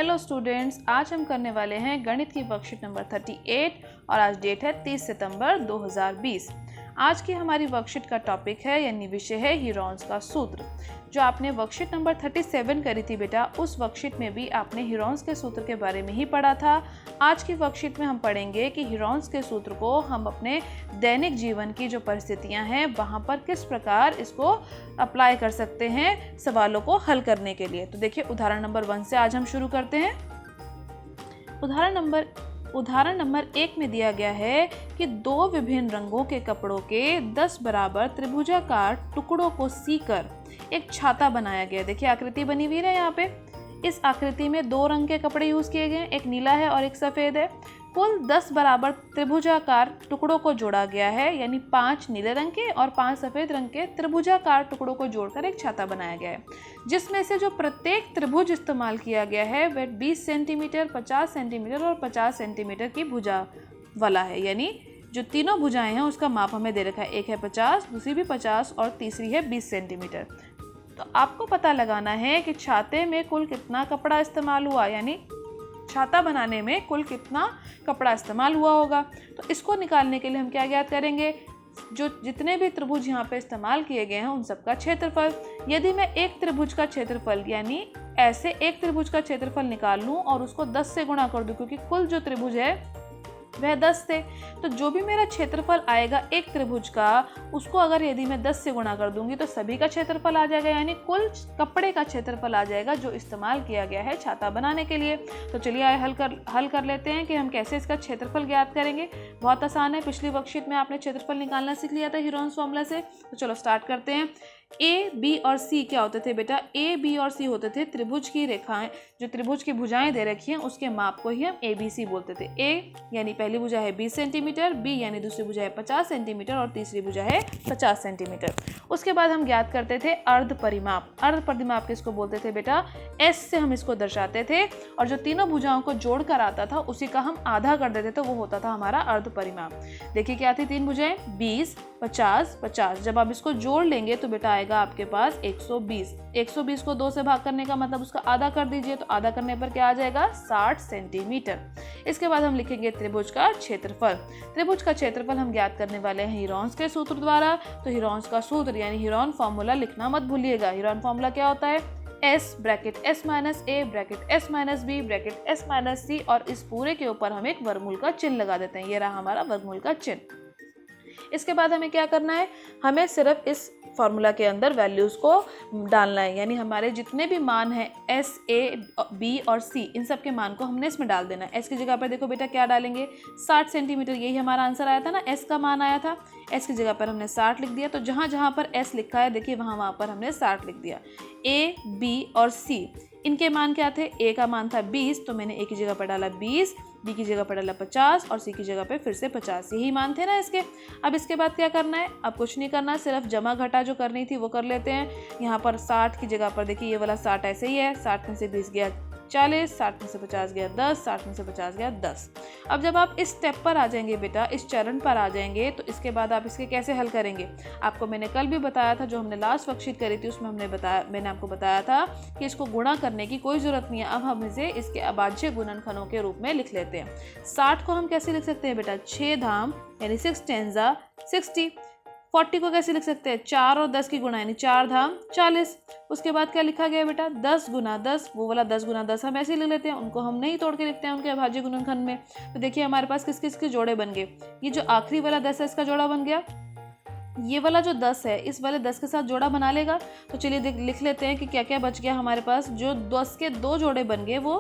Hello students, आज हम करने वाले हैं गणित की वर्कशीट नंबर 38 और आज डेट है 30 सितंबर 2020। आज की हमारी वर्कशीट का टॉपिक है यानी विषय है हीरोन्स का सूत्र। जो आपने वर्कशीट नंबर 37 करी थी बेटा, उस वर्कशीट में भी आपने हीरोन्स के सूत्र के बारे में ही पढ़ा था। आज की वर्कशीट में हम पढ़ेंगे कि हीरोन्स के सूत्र को हम अपने दैनिक जीवन की जो परिस्थितियां हैं वहां पर किस प्रकार इसको अप्लाई कर सकते हैं सवालों को हल करने के लिए। तो देखिए, उदाहरण नंबर 1 से आज हम शुरू करते हैं। उदाहरण नंबर 1 में दिया गया है कि दो विभिन्न रंगों के कपड़ों के 10 बराबर त्रिभुजाकार टुकड़ों को सीकर एक छाता बनाया गया। देखिए, आकृति बनी हुई है यहाँ पे। इस आकृति में दो रंग के कपड़े यूज किए गए हैं, एक नीला है और एक सफेद है। कुल 10 बराबर त्रिभुजाकार टुकड़ों को जोड़ा गया है, यानी 5 नीले रंग के और 5 सफेद रंग के त्रिभुजाकार टुकड़ों को जोड़कर एक छाता बनाया गया है, जिसमें से जो प्रत्येक त्रिभुज इस्तेमाल किया गया है वह 20 सेंटीमीटर, 50 सेंटीमीटर और 50 सेंटीमीटर की भुजा वाला है। यानी जो तीनों भुजाएं हैं उसका माप हमें दे रखा है, एक है 50, दूसरी भी 50 और तीसरी है 20 सेंटीमीटर। तो आपको पता लगाना है कि छाते में कुल कितना कपड़ा इस्तेमाल हुआ, यानी छाता बनाने में कुल कितना कपड़ा इस्तेमाल हुआ होगा। तो इसको निकालने के लिए हम क्या ज्ञात करेंगे, जो जितने भी त्रिभुज यहाँ पे इस्तेमाल किए गए हैं उन सबका क्षेत्रफल। यदि मैं एक त्रिभुज का क्षेत्रफल यानी ऐसे एक त्रिभुज का क्षेत्रफल निकाल लूँ और उसको 10 से गुणा कर दूँ, क्योंकि कुल जो त्रिभुज है वह 10 थे, तो जो भी मेरा क्षेत्रफल आएगा एक त्रिभुज का, उसको अगर यदि मैं 10 से गुणा कर दूंगी तो सभी का क्षेत्रफल आ जाएगा, यानी कुल कपड़े का क्षेत्रफल आ जाएगा जो इस्तेमाल किया गया है छाता बनाने के लिए। तो चलिए आइए हल कर लेते हैं कि हम कैसे इसका क्षेत्रफल ज्ञात करेंगे। बहुत आसान है, पिछली वर्कशीट में आपने क्षेत्रफल निकालना सीख लिया था हीरोन्स फॉर्मूला से। तो चलो स्टार्ट करते हैं। ए, बी और सी क्या होते थे बेटा? ए, बी और सी होते थे त्रिभुज की रेखाएं। जो त्रिभुज की भुजाएं दे रखी हैं उसके माप को ही हम ए बी सी बोलते थे। ए यानी पहली भुजा है 20 सेंटीमीटर, बी यानी दूसरी भुजा है 50 सेंटीमीटर और तीसरी भुजा है 50 सेंटीमीटर। उसके बाद हम ज्ञात करते थे अर्ध परिमाप। अर्ध परिमाप किसको बोलते थे बेटा? एस से हम इसको दर्शाते थे, और जो तीनों भुजाओं को जोड़कर आता था उसी का हम आधा कर देते थे, वो होता था हमारा अर्ध परिमाप। देखिए क्या थी तीन भुजाएं, 20, 50, 50। जब आप इसको जोड़ लेंगे तो बेटा आएगा आपके पास 120। 120 को 2 से भाग करने का मतलब उसका आधा कर दीजिए, तो आधा करने पर क्या आ जाएगा? 60 सेंटीमीटर। इसके बाद हम लिखेंगे त्रिभुज का क्षेत्रफल। त्रिभुज का क्षेत्रफल हम ज्ञात करने वाले हैं हीरोन्स के सूत्र द्वारा। तो हीरोन्स का सूत्र यानी हीरोन फॉर्मूला लिखना मत भूलिएगा। हीरोन फॉर्मूला क्या होता है? S bracket S minus A bracket S minus B bracket S minus C, और इस पूरे के ऊपर हम एक वर्गमूल का चिन्ह लगा देते हैं। ये रहा हमारा वर्गमूल का चिन्ह। इसके बाद हमें क्या करना है, हमें सिर्फ इस फॉर्मूला के अंदर वैल्यूज़ को डालना है, यानी हमारे जितने भी मान हैं S, A, B और C, इन सब के मान को हमने इसमें डाल देना है। S की जगह पर देखो बेटा क्या डालेंगे? 60 सेंटीमीटर। यही हमारा आंसर आया था ना, S का मान आया था। S की जगह पर हमने 60 लिख दिया, तो जहाँ जहाँ पर S लिखा है देखिए वहाँ पर हमने 60 लिख दिया। A, B और C इनके मान क्या थे? A का मान था 20, तो मैंने A की जगह पर डाला 20, B की जगह पर डाला 50 और C की जगह पे फिर से 50। यही मान थे ना इसके। अब इसके बाद क्या करना है? अब कुछ नहीं करना, सिर्फ जमा घटा जो करनी थी वो कर लेते हैं। यहाँ पर 60 की जगह पर देखिए ये वाला 60 ऐसे ही है, 60 में से 20 गया 40, 60 में से 50 गया 10, 60 में से 50 गया 10। अब जब आप इस स्टेप पर आ जाएंगे बेटा, इस चरण पर आ जाएंगे, तो इसके बाद आप इसके कैसे हल करेंगे? आपको मैंने कल भी बताया था, जो हमने लास्ट वर्कशीट करी थी उसमें मैंने आपको बताया था कि इसको गुणा करने की कोई ज़रूरत नहीं है। अब हम इसे इसके अभाज्य गुणनखंडों के रूप में लिख लेते हैं। 60 को हम कैसे लिख सकते हैं बेटा? 6 धाम यानी 6 टेंजा 60। 40 को कैसे लिख सकते हैं? 4 और 10 की गुणा यानी 4 धाम 40। उसके बाद क्या लिखा गया बेटा? 10 गुना 10, वो वाला 10 गुना 10 हम ऐसे ही लिख लेते हैं, उनको हम नहीं तोड़ के लिखते हैं उनके अभाज्य गुणनखंड में। तो देखिए हमारे पास किस किस के जोड़े बन गए। ये जो आखिरी वाला 10 है इसका जोड़ा बन गया, ये वाला जो 10 है इस वाले 10 के साथ जोड़ा बना लेगा। तो चलिए लिख लेते हैं कि क्या क्या बच गया हमारे पास। जो 10 के 2 जोड़े बन गए वो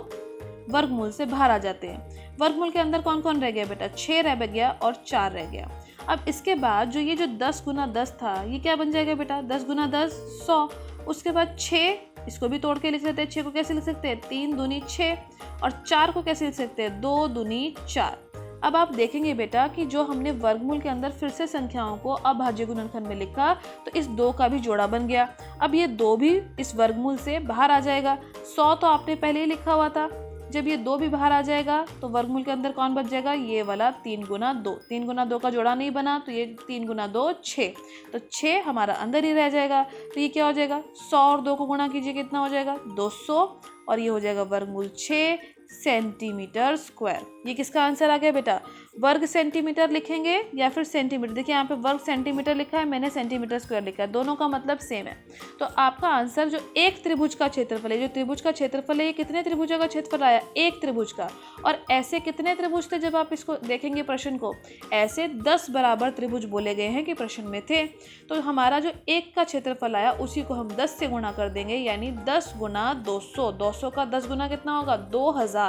वर्गमूल से बाहर आ जाते हैं। वर्गमूल के अंदर कौन कौन रह गया बेटा? 6 रह गया और 4 रह गया। अब इसके बाद जो ये जो 10 गुना 10 था ये क्या बन जाएगा बेटा? 10 गुना 10 100। उसके बाद 6, इसको भी तोड़ के लिख लेते हैं। 6 को कैसे लिख सकते हैं? 3 दूनी 6, और 4 को कैसे लिख सकते हैं? 2 दूनी 4। अब आप देखेंगे बेटा कि जो हमने वर्गमूल के अंदर फिर से संख्याओं को अभाज्य गुणनखंड में लिखा, तो इस 2 का भी जोड़ा बन गया। अब ये 2 भी इस वर्गमूल से बाहर आ जाएगा। 100 तो आपने पहले ही लिखा हुआ था, जब ये 2 भी बाहर आ जाएगा तो वर्गमूल के अंदर कौन बच जाएगा, ये वाला 3 गुना 2। 3 गुना 2 का जोड़ा नहीं बना तो ये 3 गुना 2 6, तो 6 हमारा अंदर ही रह जाएगा। तो ये क्या हो जाएगा, 100 और 2 को गुणा कीजिए, कितना हो जाएगा 200, और ये हो जाएगा वर्गमूल 6 सेंटीमीटर स्क्वायर। ये किसका आंसर आ गया बेटा, वर्ग सेंटीमीटर लिखेंगे या फिर सेंटीमीटर। देखिए यहाँ पे वर्ग सेंटीमीटर लिखा है, मैंने सेंटीमीटर स्क्वायर लिखा है, दोनों का मतलब सेम है। तो आपका आंसर जो एक त्रिभुज का क्षेत्रफल है, जो त्रिभुज का क्षेत्रफल है, ये कितने त्रिभुजों का क्षेत्रफल आया, एक त्रिभुज का। और ऐसे कितने त्रिभुज थे, जब आप इसको देखेंगे प्रश्न को, ऐसे 10 बराबर त्रिभुज बोले गए हैं कि प्रश्न में थे। तो हमारा जो एक का क्षेत्रफल आया उसी को हम 10 से गुणा कर देंगे, यानी 10 गुना 200। 200 का 10 गुना कितना होगा, 2000,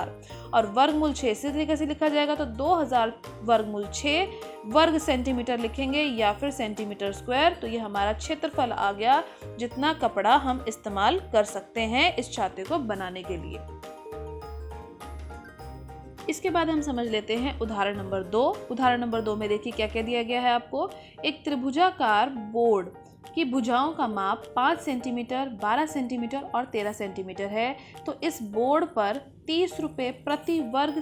और वर्गमूल 6 इसी तरीके से लिखा जाएगा। तो 2000 वर्गमूल 6 वर्ग सेंटीमीटर लिखेंगे या फिर सेंटीमीटर स्क्वायर। तो ये हमारा क्षेत्रफल आ गया, जितना कपड़ा हम इस्तेमाल कर सकते हैं इस छाते को बनाने के लिए। इसके बाद हम समझ लेते हैं उदाहरण नंबर 2। उदाहरण नंबर 2 में देखिए क्या क्या दिया गया है आपको। एक त्रिभुजाकार बोर्ड की भुजाओं का माप 5 सेंटीमीटर, 12 सेंटीमीटर और 13 सेंटीमीटर है। तो इस बोर्ड पर 30 रुपये प्रति वर्ग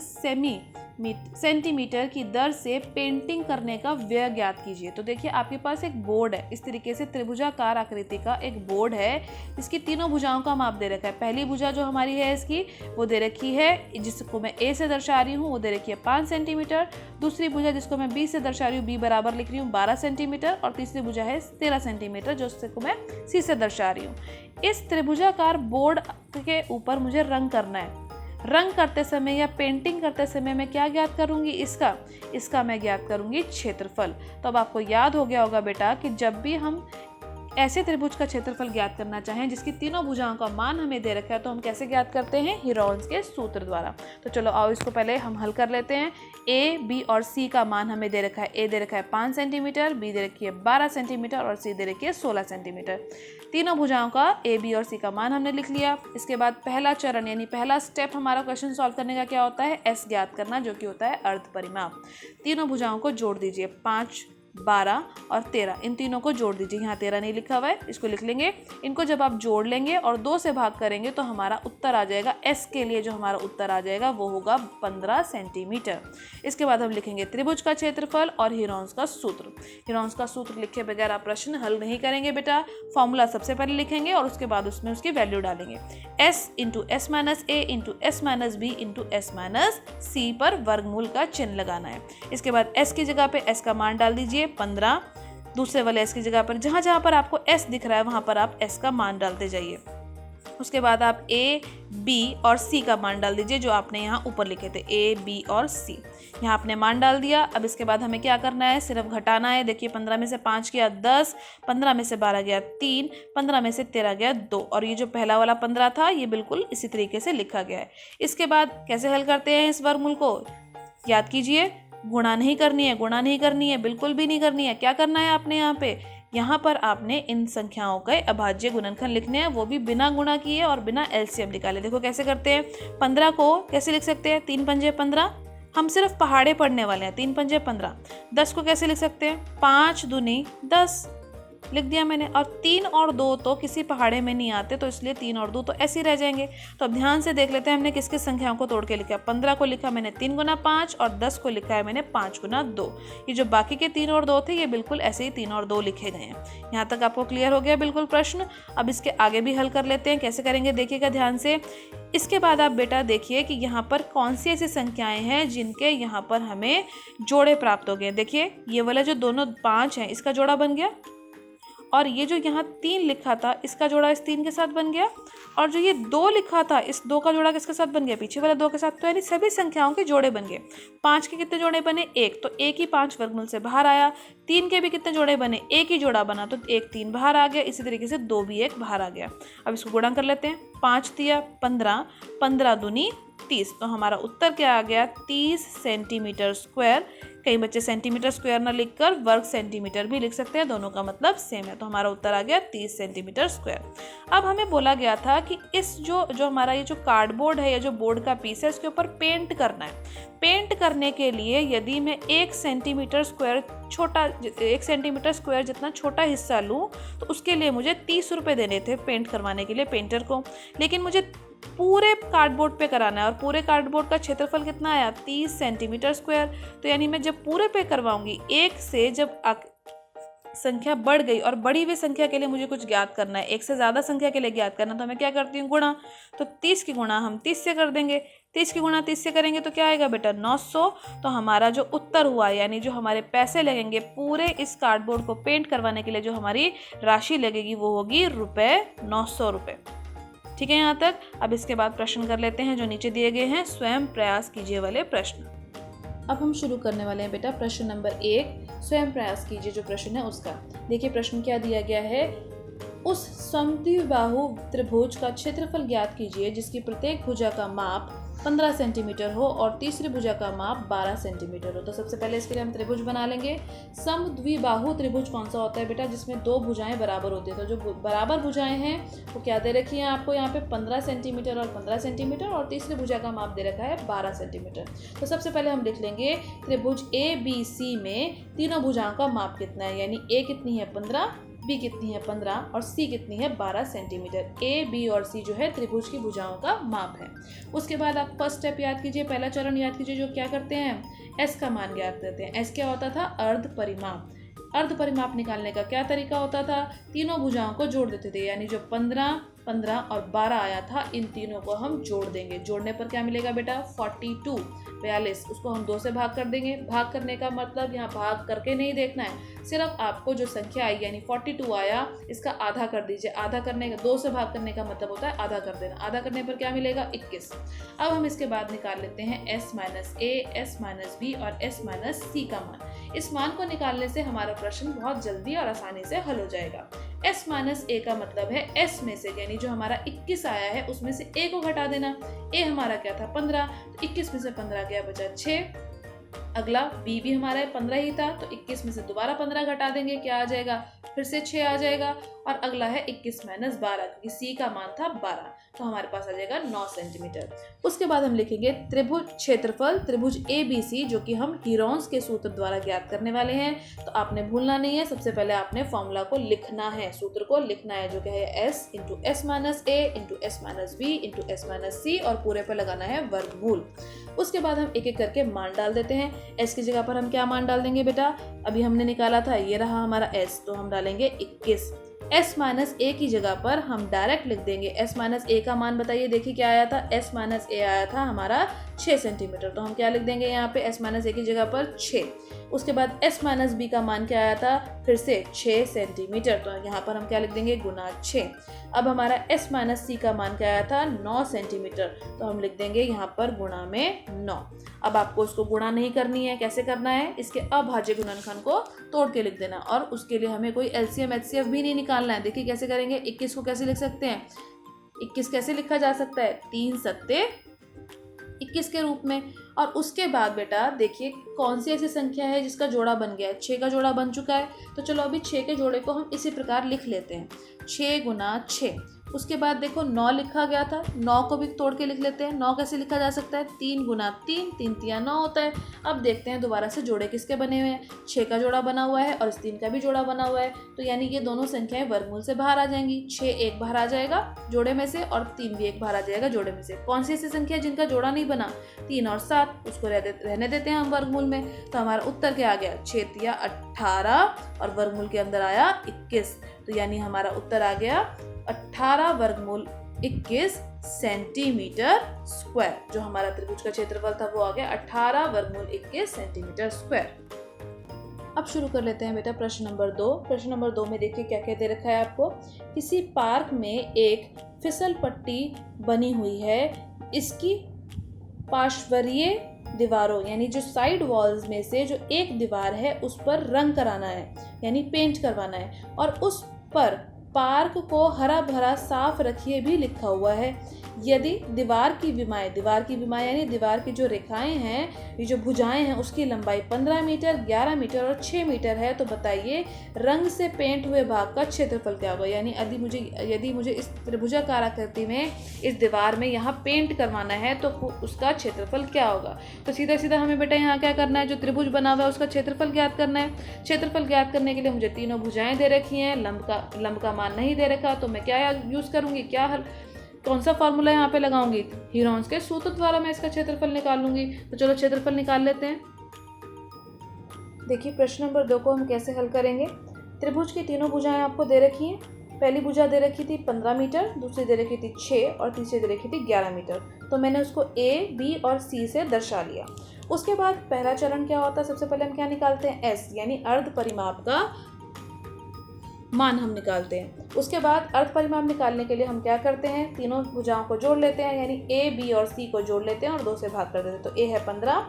सेंटीमीटर की दर से पेंटिंग करने का व्यय ज्ञात कीजिए। तो देखिए आपके पास एक बोर्ड है, इस तरीके से त्रिभुजाकार आकृति का एक बोर्ड है, इसकी तीनों भुजाओं का माप दे रखा है। पहली भुजा जो हमारी है इसकी वो दे रखी है, जिसको मैं ए से दर्शा रही हूँ, वो दे रखी है 5 सेंटीमीटर। दूसरी भुजा जिसको मैं बी से दर्शा रही हूँ, बी बराबर लिख रही हूँ 12 सेंटीमीटर। और तीसरी भुजा है 13 सेंटीमीटर, जिसको मैं सी से दर्शा रही हूँ। इस त्रिभुजाकार बोर्ड के ऊपर मुझे रंग करना है। रंग करते समय या पेंटिंग करते समय मैं क्या ज्ञात करूंगी, इसका मैं ज्ञात करूंगी क्षेत्रफल। तो अब आपको याद हो गया होगा बेटा कि जब भी हम ऐसे त्रिभुज का क्षेत्रफल ज्ञात करना चाहें जिसकी तीनों भुजाओं का मान हमें दे रखा है, तो हम कैसे ज्ञात करते हैं, हीरोन्स के सूत्र द्वारा। तो चलो आओ इसको पहले हम हल कर लेते हैं। ए, बी और सी का मान हमें दे रखा है। ए दे रखा है 5 सेंटीमीटर, बी दे रखी है 12 सेंटीमीटर और सी दे रखी है 16 सेंटीमीटर। तीनों भुजाओं का ए, बी और सी का मान हमने लिख लिया। इसके बाद पहला चरण यानी पहला स्टेप हमारा क्वेश्चन सॉल्व करने का क्या होता है, एस ज्ञात करना, जो कि होता है अर्ध परिमाप। तीनों भुजाओं को जोड़ दीजिए, 5, 12 और 13, इन तीनों को जोड़ दीजिए। यहाँ 13 नहीं लिखा हुआ है, इसको लिख लेंगे। इनको जब आप जोड़ लेंगे और 2 से भाग करेंगे तो हमारा उत्तर आ जाएगा, एस के लिए जो हमारा उत्तर आ जाएगा वो होगा 15 सेंटीमीटर। इसके बाद हम लिखेंगे त्रिभुज का क्षेत्रफल और हीरोन्स का सूत्र। हीरोन्स का सूत्र लिखे बगैर आप प्रश्न हल नहीं करेंगे बेटा। फॉर्मूला सबसे पहले लिखेंगे और उसके बाद उसमें उसकी वैल्यू डालेंगे। S into S minus A into S minus B into S minus C पर वर्गमूल का चिन्ह लगाना है। इसके बाद एस की जगह पे एस का मान डाल दीजिए 15, दूसरे वाले एस की जगह पर जहां पर आपको एस दिख रहा है वहां पर आप एस का मान डालते जाइए। उसके बाद आप ए, बी और सी का मान डाल दीजिए, जो आपने यहाँ ऊपर लिखे थे ए, बी और सी। यहाँ आपने मान डाल दिया। अब इसके बाद हमें क्या करना है, सिर्फ घटाना है। देखिए 15 में से 5 गया 10, 15 में से 12 गया 3, 15 में से 13 गया 2, और ये जो पहला वाला 15 था ये बिल्कुल इसी तरीके से लिखा गया है। इसके बाद कैसे हल करते हैं इस वर्गमूल को, याद कीजिए, गुणा नहीं करनी है, बिल्कुल भी नहीं करनी है। क्या करना है आपने यहाँ पर आपने इन संख्याओं के अभाज्य गुणनखंड लिखने हैं, वो भी बिना गुणा किए और बिना एलसीएम निकाले। देखो कैसे करते हैं। 15 को कैसे लिख सकते हैं, 3 पंजे 15, हम सिर्फ पहाड़े पढ़ने वाले हैं, 3 पंजे 15। 10 को कैसे लिख सकते हैं, 5 दूनी 10 लिख दिया मैंने। और 3 और 2 तो किसी पहाड़े में नहीं आते, तो इसलिए 3 और 2 तो ऐसे ही रह जाएंगे। तो अब ध्यान से देख लेते हैं हमने किस किस संख्याओं को तोड़ के लिखा। 15 को लिखा मैंने 3 गुना 5 और 10 को लिखा है मैंने 5 गुना 2। ये जो बाकी के 3 और 2 थे ये बिल्कुल ऐसे ही 3 और 2 लिखे गए हैं। यहाँ तक आपको क्लियर हो गया बिल्कुल प्रश्न। अब इसके आगे भी हल कर लेते हैं। कैसे करेंगे देखिएगा ध्यान से। इसके बाद आप बेटा देखिए कि यहाँ पर कौन सी ऐसी संख्याएं हैं जिनके यहाँ पर हमें जोड़े प्राप्त हो गए। देखिए ये वाला जो दोनों 5 हैं इसका जोड़ा बन गया, और ये जो यहाँ 3 लिखा था इसका जोड़ा इस 3 के साथ बन गया, और जो ये 2 लिखा था इस 2 का जोड़ा किसके साथ बन गया, पीछे वाले 2 के साथ। तो यानी सभी संख्याओं के जोड़े बन गए। 5 के कितने जोड़े बने, 1, तो 1 ही 5 वर्गमूल से बाहर आया। 3 के भी कितने जोड़े बने, 1 ही जोड़ा बना, तो 1 3 बाहर आ गया। इसी तरीके से 2 भी 1 बाहर आ गया। अब इसको गुणा कर लेते हैं। 5 दिया 15, 15 दूनी 30, तो हमारा उत्तर क्या आ गया, 30 सेंटीमीटर स्क्वायर। कई बच्चे सेंटीमीटर स्क्वायर ना लिखकर वर्ग सेंटीमीटर भी लिख सकते हैं, दोनों का मतलब सेम है। तो हमारा उत्तर आ गया 30 सेंटीमीटर स्क्वायर। अब हमें बोला गया था कि इस जो हमारा ये जो कार्डबोर्ड है या जो बोर्ड का पीस है इसके ऊपर पेंट करना है। पेंट करने के लिए यदि मैं 1 सेंटीमीटर स्क्वायर जितना छोटा हिस्सा लूँ तो उसके लिए मुझे 30 रुपये देने थे पेंट करवाने के लिए पेंटर को। लेकिन मुझे पूरे कार्डबोर्ड पे कराना है और पूरे कार्डबोर्ड का क्षेत्रफल कितना आया 30 सेंटीमीटर स्क्वायर। तो यानी मैं जब पूरे पे करवाऊंगी, एक से जब संख्या बढ़ गई और बढ़ी हुई संख्या के लिए मुझे कुछ ज्ञात करना है, एक से ज़्यादा संख्या के लिए ज्ञात करना, तो मैं क्या करती हूँ गुणा। तो 30 की गुणा हम 30 से कर देंगे, 30 की गुणा 30 से करेंगे तो क्या आएगा बेटा 900। तो हमारा जो उत्तर हुआ यानी जो हमारे पैसे लगेंगे पूरे इस कार्डबोर्ड को पेंट करवाने के लिए, जो हमारी राशि लगेगी वो होगी ₹900। ठीक है यहाँ तक। अब इसके बाद प्रश्न कर लेते हैं जो नीचे दिए गए हैं, स्वयं प्रयास कीजिए वाले प्रश्न। अब हम शुरू करने वाले हैं बेटा प्रश्न नंबर 1, स्वयं प्रयास कीजिए जो प्रश्न है उसका। देखिए प्रश्न क्या दिया गया है, उस समद्विबाहु त्रिभुज का क्षेत्रफल ज्ञात कीजिए जिसकी प्रत्येक भुजा का माप 15 सेंटीमीटर हो और तीसरी भुजा का माप 12 सेंटीमीटर हो। तो सबसे पहले इसके लिए हम त्रिभुज बना लेंगे। समद्विबाहु त्रिभुज कौन सा होता है बेटा, जिसमें दो भुजाएं बराबर होती है। तो जो बराबर भुजाएं हैं वो क्या दे रखी है आपको यहाँ पे 15 सेंटीमीटर और 15 सेंटीमीटर, और तीसरी भुजा का माप दे रखा है 12 सेंटीमीटर। तो सबसे पहले हम लिख लेंगे त्रिभुज ABC में तीनों भुजाओं का माप कितना है, यानी A कितनी है 15, B कितनी है 15 और C कितनी है 12 सेंटीमीटर। A, B और C जो है त्रिभुज की भुजाओं का माप है। उसके बाद आप फर्स्ट स्टेप याद कीजिए, पहला चरण याद कीजिए, जो क्या करते हैं S का मान ज्ञात करते हैं। S क्या होता था, अर्ध परिमाप। अर्ध परिमाप निकालने का क्या तरीका होता था, तीनों भुजाओं को जोड़ देते थे, यानी जो 15, 15 और 12 आया था इन तीनों को हम जोड़ देंगे। जोड़ने पर क्या मिलेगा बेटा 42, 42। उसको हम 2 से भाग कर देंगे। भाग करने का मतलब यहाँ भाग करके नहीं देखना है, सिर्फ आपको जो संख्या आई यानी 42 आया इसका आधा कर दीजिए। आधा करने का 2 से भाग करने का मतलब होता है आधा कर देना। आधा करने पर क्या मिलेगा 21। अब हम इसके बाद निकाल लेते हैं S-A, S-B और S-C का मान। इस मान को निकालने से हमारा प्रश्न बहुत जल्दी और आसानी से हल हो जाएगा। S-A का मतलब है S में से, यानी जो हमारा 21 आया है उसमें से A को घटा देना। A हमारा क्या था 15, तो 21 में से 15 गया बचा 6। अगला B भी हमारा 15 ही था, तो 21 में से दोबारा 15 घटा देंगे, क्या आ जाएगा फिर से 6 आ जाएगा। और अगला है 21 - 12, क्योंकि C का मान था 12, तो हमारे पास आ जाएगा 9 सेंटीमीटर। उसके बाद हम लिखेंगे त्रिभुज क्षेत्रफल त्रिभुज ABC, जो कि हम हीरोन्स के सूत्र द्वारा ज्ञात करने वाले हैं। तो आपने भूलना नहीं है, सबसे पहले आपने फॉर्मूला को लिखना है, सूत्र को लिखना है, जो क्या है S × S-A × S-B × S-C, और पूरे पर लगाना है वर्गमूल। उसके बाद हम एक एक करके मान डाल देते हैं। S की जगह पर हम क्या मान डाल देंगे बेटा, अभी हमने निकाला था ये रहा हमारा S, तो हम डालेंगे 21। S-A की जगह पर हम डायरेक्ट लिख देंगे S-A का मान बताइए, देखिए क्या आया था, S-A आया था हमारा 6 सेंटीमीटर, तो हम क्या लिख देंगे यहाँ पे S-A की जगह पर 6। उसके बाद S-B का मान क्या आया था, फिर से 6 सेंटीमीटर, तो यहाँ पर हम क्या लिख देंगे गुना 6। अब हमारा S-C का मान क्या आया था 9 सेंटीमीटर, तो हम लिख देंगे यहाँ पर गुणा में 9। अब आपको उसको गुणा नहीं करनी है, कैसे करना है, इसके अभाज्य गुणनखंड को तोड़ के लिख देना, और उसके लिए हमें कोई LCM HCF भी नहीं निकालना है। देखिए कैसे करेंगे, 21 को कैसे लिख सकते हैं, 21 कैसे लिखा जा सकता है 3 सत्ते 21 के रूप में। और उसके बाद बेटा देखिए कौन सी ऐसी संख्या है जिसका जोड़ा बन गया है, 6 का जोड़ा बन चुका है। तो चलो अभी 6 के जोड़े को हम इसी प्रकार लिख लेते हैं, 6 × 6। उसके बाद देखो 9 लिखा गया था, 9 को भी तोड़ के लिख लेते हैं। 9 कैसे लिखा जा सकता है, 3 × 3, 3 × 9 होता है। अब देखते हैं दोबारा से जोड़े किसके बने हुए हैं, 6 का जोड़ा बना हुआ है और इस 3 का भी जोड़ा बना हुआ है, तो यानी ये दोनों संख्याएं वर्गमूल से बाहर आ जाएंगी। 6 एक बाहर आ जाएगा जोड़े में से और 3 भी एक बाहर आ जाएगा जोड़े में से। कौन सी ऐसी संख्या है जिनका जोड़ा नहीं बना, 3 और 7, उसको रहने देते हैं हम वर्गमूल में। तो हमारा उत्तर क्या आ गया, 6 × 3 = 18 और वर्गमूल के अंदर आया 21, तो यानी हमारा उत्तर आ गया 18 वर्गमूल 21 सेंटीमीटर स्क्वायर। जो हमारा त्रिभुज का क्षेत्रफल था वो आ गया 18 वर्गमूल 21 सेंटीमीटर स्क्वायर। अब शुरू कर लेते हैं बेटा प्रश्न नंबर 2। प्रश्न नंबर 2 में देखिए क्या क्या दे रखा है आपको, किसी पार्क में एक फिसल पट्टी बनी हुई है, इसकी पार्श्वरीय दीवारों यानी जो साइड वॉल्स में से जो एक दीवार है उस पर रंग कराना है, यानी पेंट करवाना है, और उस पर पार्क को हरा भरा साफ रखिए भी लिखा हुआ है। यदि दीवार की विमाएं यानी दीवार की जो रेखाएं हैं, ये जो भुजाएं हैं, उसकी लंबाई 15 मीटर, 11 मीटर और 6 मीटर है, तो बताइए रंग से पेंट हुए भाग का क्षेत्रफल क्या होगा। यानी यदि मुझे इस त्रिभुजाकार आकृति में इस दीवार में यहाँ पेंट करवाना है तो उसका क्षेत्रफल क्या होगा। तो सीधा सीधा हमें बेटा यहाँ क्या करना है, जो त्रिभुज बना हुआ है उसका क्षेत्रफल ज्ञात करना है। क्षेत्रफल ज्ञात करने के लिए मुझे तीनों भुजाएं दे रखी हैं, लंब का मान नहीं दे रखा, तो मैं क्या यूज़ करूँगी, क्या कौन सा फॉर्मूला यहाँ पे लगाऊंगी, हीरोन्स के सूत्र द्वारा मैं इसका क्षेत्रफल निकाल लूंगी। तो चलो क्षेत्रफल निकाल लेते हैं। देखिए प्रश्न नंबर 2 को हम कैसे हल करेंगे। त्रिभुज की तीनों भुजाएं आपको दे रखी हैं। पहली भुजा दे रखी थी 15 मीटर, दूसरी दे रखी थी 6 और तीसरी दे रखी थी 11 मीटर। तो मैंने उसको A, B और C से दर्शा लिया। उसके बाद पहला चरण क्या होता है, सबसे पहले हम क्या निकालते हैं, S यानी अर्ध परिमाप का मान हम निकालते हैं। उसके बाद अर्ध परिमाप निकालने के लिए हम क्या करते हैं, तीनों भुजाओं को जोड़ लेते हैं, यानी A, B और C को जोड़ लेते हैं और 2 से भाग कर देते हैं। तो A है 15,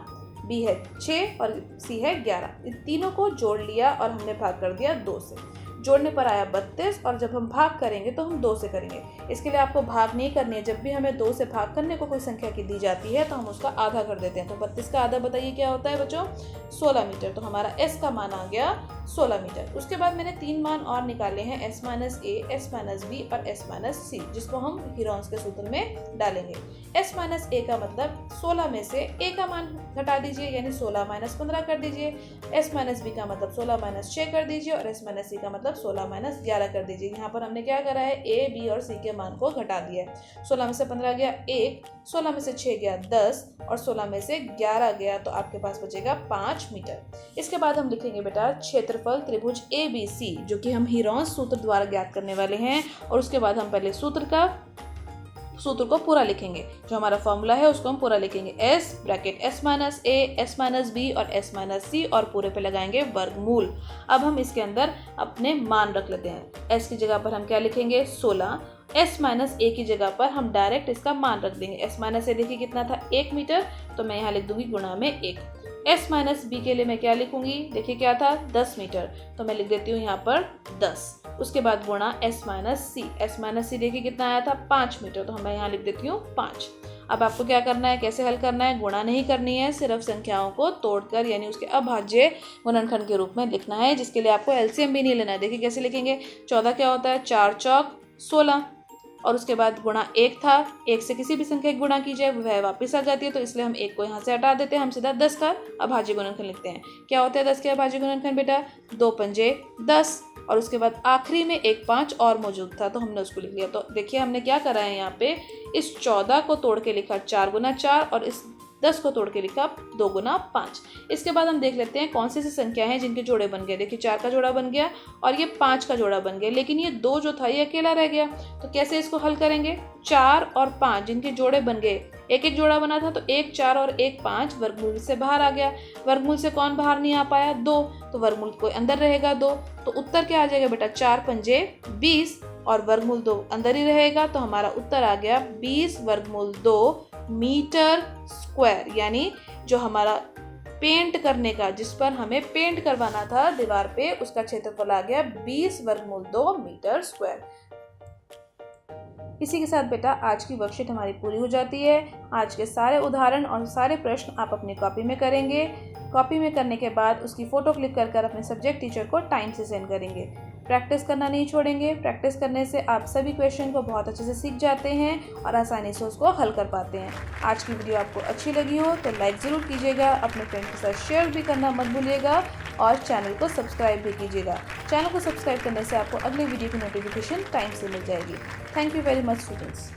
B है 6 और C है 11। इन तीनों को जोड़ लिया और हमने भाग कर दिया 2 से। जोड़ने पर आया 32 और जब हम भाग करेंगे तो हम 2 से करेंगे। इसके लिए आपको भाग नहीं करनी है। जब भी हमें 2 से भाग करने को कोई संख्या की दी जाती है तो हम उसका आधा कर देते हैं। तो 32 का आधा बताइए क्या होता है बच्चों, 16 मीटर। तो हमारा S का मान आ गया 16 मीटर। उसके बाद मैंने 3 मान और निकाले हैं, S minus A, S minus B और S माइनस C, जिसको हम हीरोन्स के सूत्र में डालेंगे। S माइनस A का मतलब 16 में से A का मान घटा दीजिए, यानी 16 माइनस 15 कर दीजिए। S माइनस B का मतलब 16 माइनस 6 कर दीजिए और S माइनस C का मतलब 16 माइनस 11 कर दीजिए। यहाँ पर हमने क्या करा है, A, B और C के मान को घटा दिया है। 16 में से 15 गया 1, 16 में से 6 गया 10 और 16 में से 11 गया, तो आपके पास बचेगा 5 मीटर। इसके बाद हम लिखेंगे बेटा क्षेत्रफल त्रिभुज ABC, जो कि हम हीरोन्स सूत्र द्वारा ज्ञात करने वाले हैं। और उसके बाद हम पहले सूत्र को पूरा लिखेंगे, जो हमारा फॉर्मूला है उसको हम पूरा लिखेंगे। S bracket S minus A, S minus B और S माइनस C और पूरे पे लगाएंगे वर्गमूल। अब हम इसके अंदर अपने मान रख लेते हैं। S की जगह पर हम क्या लिखेंगे, 16। S माइनस A की जगह पर हम डायरेक्ट इसका मान रख देंगे। S माइनस A देखिए कितना था, 1 मीटर, तो मैं यहाँ लिख दूंगी गुणा में 1। S माइनस B के लिए मैं क्या लिखूंगी, देखिए क्या था, 10 मीटर, तो मैं लिख देती हूँ यहाँ पर 10। उसके बाद गुणा S minus C। S minus C देखिए कितना आया था, 5 मीटर, तो मैं यहाँ लिख देती हूँ 5। अब आपको क्या करना है, कैसे हल करना है, गुणा नहीं करनी है, सिर्फ संख्याओं को तोड़कर यानी उसके अभाज्य गुणनखंड के रूप में लिखना है, जिसके लिए आपको एलसीएम भी नहीं लेना है। देखिए कैसे लिखेंगे, 14 क्या होता है, 4 चौक 16 और उसके बाद गुणा 1 था, 1 से किसी भी संख्या की गुणा की जाए वह वापस आ जाती है, तो इसलिए हम 1 को यहाँ से हटा देते हैं। हम सीधा 10 का अभाज्य गुणनखंड लिखते हैं। क्या होता है 10 के अभाज्य गुणनखंड बेटा, 2 पंजे 10 और उसके बाद आखिरी में 1 5 और मौजूद था, तो हमने उसको लिख लिया। तो देखिए हमने क्या करा है, यहाँ पे इस 14 को तोड़ के लिखा 4 गुना 4 और इस 10 को तोड़ के लिखा 2 गुना 5। इसके बाद हम देख लेते हैं कौन सी संख्या हैं जिनके जोड़े बन गए। देखिए 4 का जोड़ा बन गया और ये 5 का जोड़ा बन गया, लेकिन ये 2 जो था ये अकेला रह गया। तो कैसे इसको हल करेंगे, 4 और 5 जिनके जोड़े बन गए, एक एक जोड़ा बना था, तो 1 4 और 1 5 वर्गमूल से बाहर आ गया। वर्गमूल से कौन बाहर नहीं आ पाया, 2, तो वर्गमूल कोई अंदर रहेगा 2, तो उत्तर क्या आ जाएगा बेटा, 4 पंजे 20 और वर्गमूल 2 अंदर ही रहेगा, तो हमारा उत्तर आ गया 20 वर्गमूल 2 मीटर स्क्वायर। यानी जो हमारा पेंट करने का, जिस पर हमें पेंट करवाना था दीवार पे, उसका क्षेत्रफल आ गया 20 वर्गमूल 2 मीटर स्क्वायर। इसी के साथ बेटा आज की वर्कशीट हमारी पूरी हो जाती है। आज के सारे उदाहरण और सारे प्रश्न आप अपनी कॉपी में करेंगे। कॉपी में करने के बाद उसकी फ़ोटो क्लिक कर अपने सब्जेक्ट टीचर को टाइम से सेंड करेंगे। प्रैक्टिस करना नहीं छोड़ेंगे। प्रैक्टिस करने से आप सभी क्वेश्चन को बहुत अच्छे से सीख जाते हैं और आसानी से उसको हल कर पाते हैं। आज की वीडियो आपको अच्छी लगी हो तो लाइक ज़रूर कीजिएगा, अपने फ्रेंड के साथ शेयर भी करना मत भूलिएगा और चैनल को सब्सक्राइब भी कीजिएगा। चैनल को सब्सक्राइब करने से आपको अगले वीडियो की नोटिफिकेशन टाइम से मिल जाएगी। Thank you very much students.